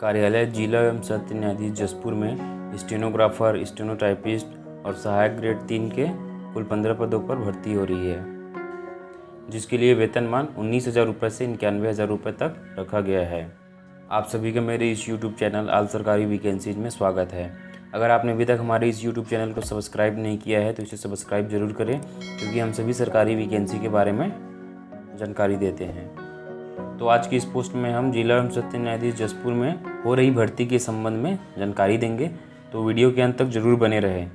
कार्यालय जिला एवं सत्र न्यायाधीश जसपुर में स्टेनोग्राफर, स्टेनोटाइपिस्ट और सहायक ग्रेड 3 के कुल 15 पदों पर भर्ती हो रही है, जिसके लिए वेतनमान 19,000 रुपये से 91,000 रुपये तक रखा गया है। आप सभी का मेरे इस यूट्यूब चैनल ऑल सरकारी वैकेंसीज में स्वागत है। अगर आपने अभी तक हमारे इस यूट्यूब चैनल को सब्सक्राइब नहीं किया है तो इसे सब्सक्राइब जरूर करें, क्योंकि हम सभी सरकारी वैकेंसी के बारे में जानकारी देते हैं। तो आज की इस पोस्ट में हम जिला एवं सत्र न्यायाधीश जसपुर में हो रही भर्ती के संबंध में जानकारी देंगे। तो वीडियो के अंत तक जरूर बने रहें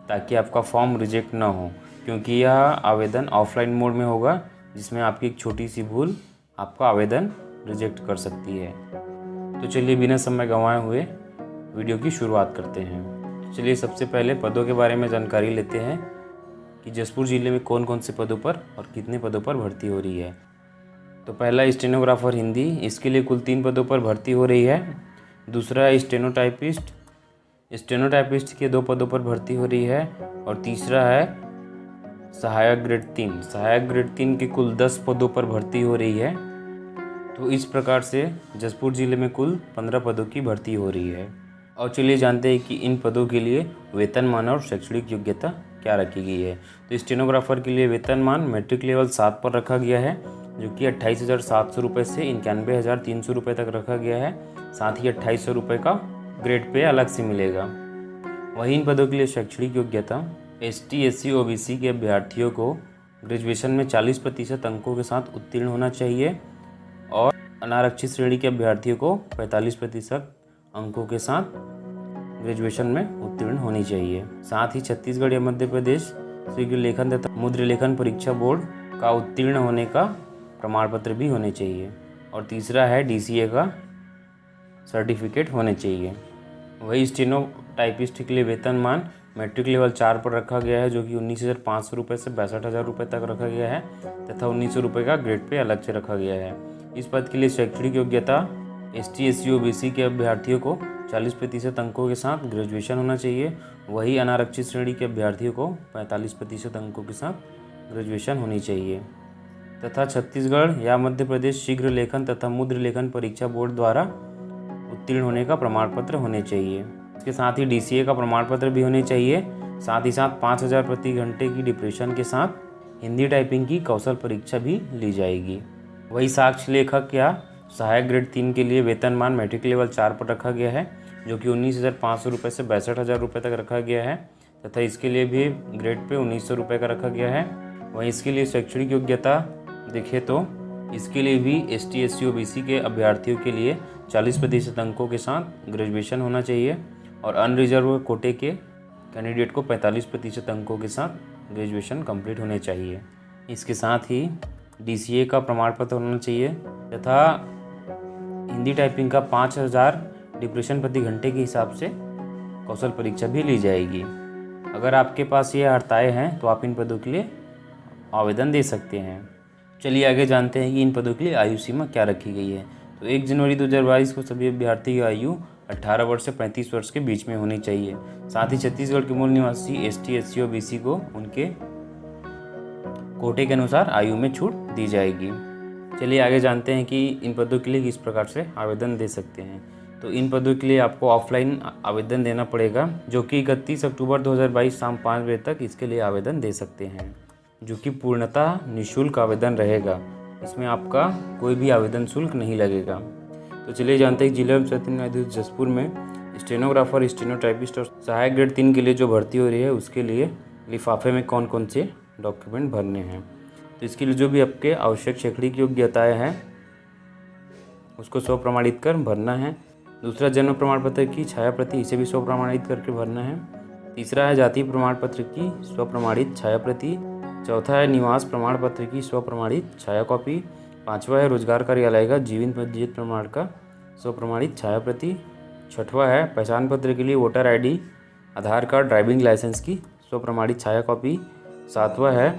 ताकि आपका फॉर्म रिजेक्ट ना हो, क्योंकि यह आवेदन ऑफलाइन मोड में होगा, जिसमें आपकी एक छोटी सी भूल आपका आवेदन रिजेक्ट कर सकती है। तो चलिए बिना समय गंवाए हुए वीडियो की शुरुआत करते हैं। तो चलिए सबसे पहले पदों के बारे में जानकारी लेते हैं कि जसपुर ज़िले में कौन कौन से पदों पर और कितने पदों पर भर्ती हो रही है। तो पहला स्टेनोग्राफर हिंदी, इसके लिए कुल 3 पदों पर भर्ती हो रही है। दूसरा है स्टेनोटाइपिस्ट, स्टेनोटाइपिस्ट के 2 पदों पर भर्ती हो रही है। और तीसरा है सहायक ग्रेड 3, सहायक ग्रेड 3 के कुल 10 पदों पर भर्ती हो रही है। तो इस प्रकार से जसपुर ज़िले में कुल 15 पदों की भर्ती हो रही है। और चलिए जानते हैं कि इन पदों के लिए वेतनमान और शैक्षणिक योग्यता क्या रखी गई है। तो स्टेनोग्राफर के लिए वेतनमान मैट्रिक लेवल 7 पर रखा गया है, जो कि 28,700 रुपये से 91,300 रुपये तक रखा गया है। साथ ही 2,800 रुपये का ग्रेड पे अलग से मिलेगा। वहीं इन पदों के लिए शैक्षणिक योग्यता ST, SC, OBC के अभ्यर्थियों को ग्रेजुएशन में 40% अंकों के साथ उत्तीर्ण होना चाहिए और अनारक्षित श्रेणी के अभ्यर्थियों को 45% अंकों के साथ ग्रेजुएशन में उत्तीर्ण होनी चाहिए। साथ ही छत्तीसगढ़ या मध्य प्रदेश शीघ्र लेखन तथा मुद्र लेखन परीक्षा बोर्ड का उत्तीर्ण होने का प्रमाण पत्र भी होने चाहिए। और तीसरा है DCA का सर्टिफिकेट होने चाहिए। वही स्टेनोटाइपिस्ट के लिए वेतनमान मैट्रिक लेवल 4 पर रखा गया है, जो कि 19,500 रुपये से 62,000 रुपये तक रखा गया है तथा 1,900 रुपये का ग्रेड पे अलग से रखा गया है। इस पद के लिए शैक्षणिक योग्यता ST, SC, OBC के अभ्यर्थियों को 40% अंकों के साथ ग्रेजुएशन होना चाहिए। वही अनारक्षित श्रेणी के अभ्यर्थियों को 45% अंकों के साथ ग्रेजुएशन होनी चाहिए तथा छत्तीसगढ़ या मध्य प्रदेश शीघ्र लेखन तथा मुद्र लेखन परीक्षा बोर्ड द्वारा उत्तीर्ण होने का प्रमाण पत्र होने चाहिए। इसके साथ ही DCA का प्रमाण पत्र भी होने चाहिए। साथ ही साथ 5,000 प्रति घंटे की डिप्रेशन के साथ हिंदी टाइपिंग की कौशल परीक्षा भी ली जाएगी। वही साक्ष्य लेखक या सहायक ग्रेड 3 के लिए वेतनमान मैट्रिक लेवल 4 पर रखा गया है, जो कि 19,500 रुपये से 62,000 रुपये तक रखा गया है तथा इसके लिए भी ग्रेड पे 1,900 रुपये का रखा गया है। वहीं इसके लिए शैक्षणिक योग्यता देखें तो इसके लिए भी ST, SC, OBC के अभ्यर्थियों के लिए 40% अंकों के साथ ग्रेजुएशन होना चाहिए और अनरिजर्व कोटे के कैंडिडेट को 45% अंकों के साथ ग्रेजुएशन कंप्लीट होने चाहिए। इसके साथ ही DCA का प्रमाण पत्र होना चाहिए तथा हिंदी टाइपिंग का 5,000 डिप्रेशन प्रति घंटे के हिसाब से कौशल परीक्षा भी ली जाएगी। अगर आपके पास ये अर्हताएँ हैं तो आप इन पदों के लिए आवेदन दे सकते हैं। चलिए आगे जानते हैं कि इन पदों के लिए आयु सीमा क्या रखी गई है। तो 1 जनवरी 2022 को सभी अभ्यर्थी की आयु 18 वर्ष से 35 वर्ष के बीच में होनी चाहिए। साथ ही छत्तीसगढ़ के मूल निवासी ST, SC, OBC को उनके कोटे के अनुसार आयु में छूट दी जाएगी। चलिए आगे जानते हैं कि इन पदों के लिए किस प्रकार से आवेदन दे सकते हैं। तो इन पदों के लिए आपको ऑफलाइन आवेदन देना पड़ेगा, जो कि 31 अक्टूबर 2022 शाम 5 बजे तक इसके लिए आवेदन दे सकते हैं, जो कि पूर्णतः निःशुल्क आवेदन रहेगा। इसमें आपका कोई भी आवेदन शुल्क नहीं लगेगा। तो चलिए जानते हैं जिला एवं सत्र न्यायाधीश जसपुर में स्टेनोग्राफर, स्टेनोटाइपिस्ट और सहायक ग्रेड 3 के लिए जो भर्ती हो रही है, उसके लिए लिफाफे में कौन कौन से डॉक्यूमेंट भरने हैं। तो इसके लिए जो भी आपके आवश्यक शैक्षणिक योग्यताएँ हैं उसको स्वप्रमाणित कर भरना है। दूसरा, जन्म प्रमाण पत्र की छाया प्रति, इसे भी स्वप्रमाणित करके भरना है। तीसरा है जाति प्रमाण पत्र की स्वप्रमाणित छाया प्रति। चौथा है निवास प्रमाण पत्र की स्वप्रमाणित छाया कॉपी। पांचवा है रोजगार कार्यालय का जीवन पंजीयन प्रमाण का स्वप्रमाणित छाया प्रति। छठवा है पहचान पत्र के लिए वोटर ID, आधार कार्ड, ड्राइविंग लाइसेंस की स्वप्रमाणित छाया कॉपी। सातवां है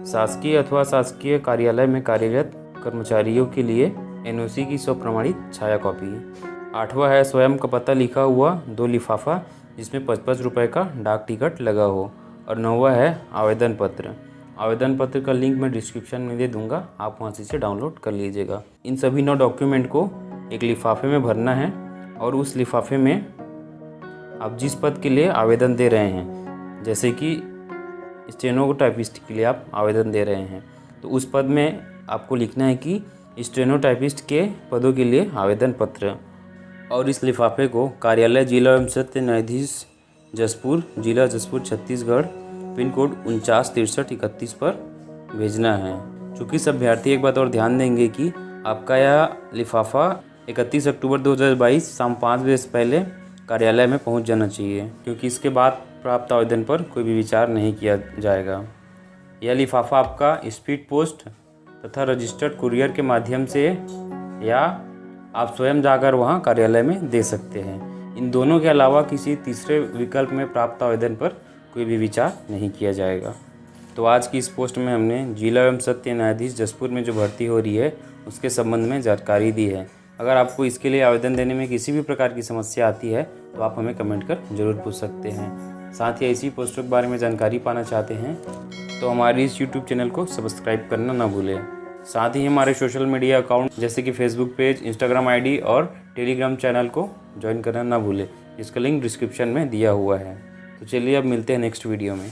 शासकीय अथवा शासकीय कार्यालय में कार्यरत कर्मचारियों के लिए NOC की स्वप्रमाणित छाया कॉपी। आठवां है स्वयं का पता लिखा हुआ 2 लिफाफा जिसमें 55 रुपये का डाक टिकट लगा हो। और 9वां है आवेदन पत्र। आवेदन पत्र का लिंक मैं डिस्क्रिप्शन में दे दूंगा, आप वहाँ से इसे डाउनलोड कर लीजिएगा। इन सभी 9 डॉक्यूमेंट को एक लिफाफे में भरना है और उस लिफाफे में आप जिस पद के लिए आवेदन दे रहे हैं, जैसे कि स्टेनोटाइपिस्ट के लिए आप आवेदन दे रहे हैं, तो उस पद में आपको लिखना है कि स्टेनोटाइपिस्ट के पदों के लिए आवेदन पत्र। और इस लिफाफे को कार्यालय जिला एवं सत्य न्यायाधीश जसपुर, जिला जसपुर, छत्तीसगढ़, पिन कोड 496331 पर भेजना है। चूँकि सब अभ्यर्थी एक बात और ध्यान देंगे कि आपका यह लिफाफा 31 अक्टूबर 2022 शाम 5 बजे से पहले कार्यालय में पहुंच जाना चाहिए, क्योंकि इसके बाद प्राप्त आवेदन पर कोई भी विचार नहीं किया जाएगा। यह लिफाफा आपका स्पीड पोस्ट तथा रजिस्टर्ड कुरियर के माध्यम से या आप स्वयं जाकर वहां कार्यालय में दे सकते हैं। इन दोनों के अलावा किसी तीसरे विकल्प में प्राप्त आवेदन पर कोई भी विचार नहीं किया जाएगा। तो आज की इस पोस्ट में हमने जिला एवं सत्य न्यायाधीश जसपुर में जो भर्ती हो रही है उसके संबंध में जानकारी दी है। अगर आपको इसके लिए आवेदन देने में किसी भी प्रकार की समस्या आती है तो आप हमें कमेंट कर जरूर पूछ सकते हैं। साथ ही ऐसी पोस्टों के बारे में जानकारी पाना चाहते हैं तो हमारे इस YouTube चैनल को सब्सक्राइब करना ना भूलें। साथ ही हमारे सोशल मीडिया अकाउंट जैसे कि फेसबुक पेज, इंस्टाग्राम आईडी और टेलीग्राम चैनल को ज्वाइन करना ना भूलें, जिसका लिंक डिस्क्रिप्शन में दिया हुआ है। तो चलिए अब मिलते हैं नेक्स्ट वीडियो में।